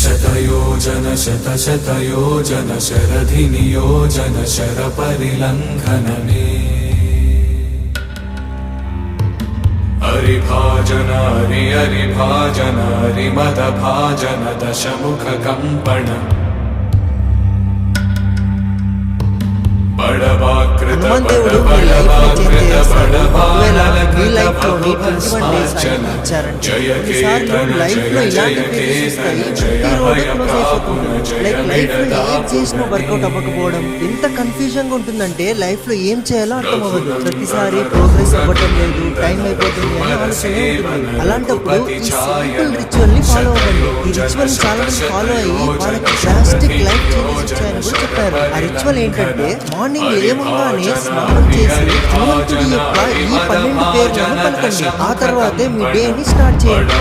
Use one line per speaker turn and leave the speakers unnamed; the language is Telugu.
శతయోజన శతశతయోజన శరధి నియోజన శర పరిలంఘనమే హరిభాజన హరిభాజన హరిమద భాజన దశముఖ కంపణ
హనుమంతుడు మీ లైఫ్ ని చేంజ్ చేస్తాడు. ఒకవేళ మీ లైఫ్ లోని 21 డేస్ ఇచ్చారంటే కొన్నిసార్లు లైఫ్ లో ఇలాంటి ఫేజెస్ వస్తాయి. ప్రతిరోజు క్లోజ్ అయిపోతుంది. లైఫ్ లో ఏం చేసినా వర్కౌట్ అవ్వకపోవడం ఎంత కన్ఫ్యూజన్ గా ఉంటుందంటే లైఫ్ లో ఏం చేయాలో అర్థం అవ్వదు. ప్రతిసారి ప్రోగ్రెస్ అవ్వటం లేదు, టైం అయిపోతుంది అని ఆలోచనే ఉంటుంది. అలాంటప్పుడు ఈ సింపుల్ రిచువల్ ని ఫాలో అవ్వండి. ఈ రిచువల్ చాలా మంది ఫాలో అయ్యి వాళ్ళకి డ్రాస్టిక్ లైఫ్ చేంజెస్ వచ్చాయని కూడా చెప్పారు. ఆ రిచువల్ ఏంటంటే మార్నింగ్ లేవగానే స్నానం చేసి హనుమంతుడి యొక్క ఈ 12 పేర్లను పలకండి. ఆ తర్వాతే మీ డే ని స్టార్ట్ చేయండి.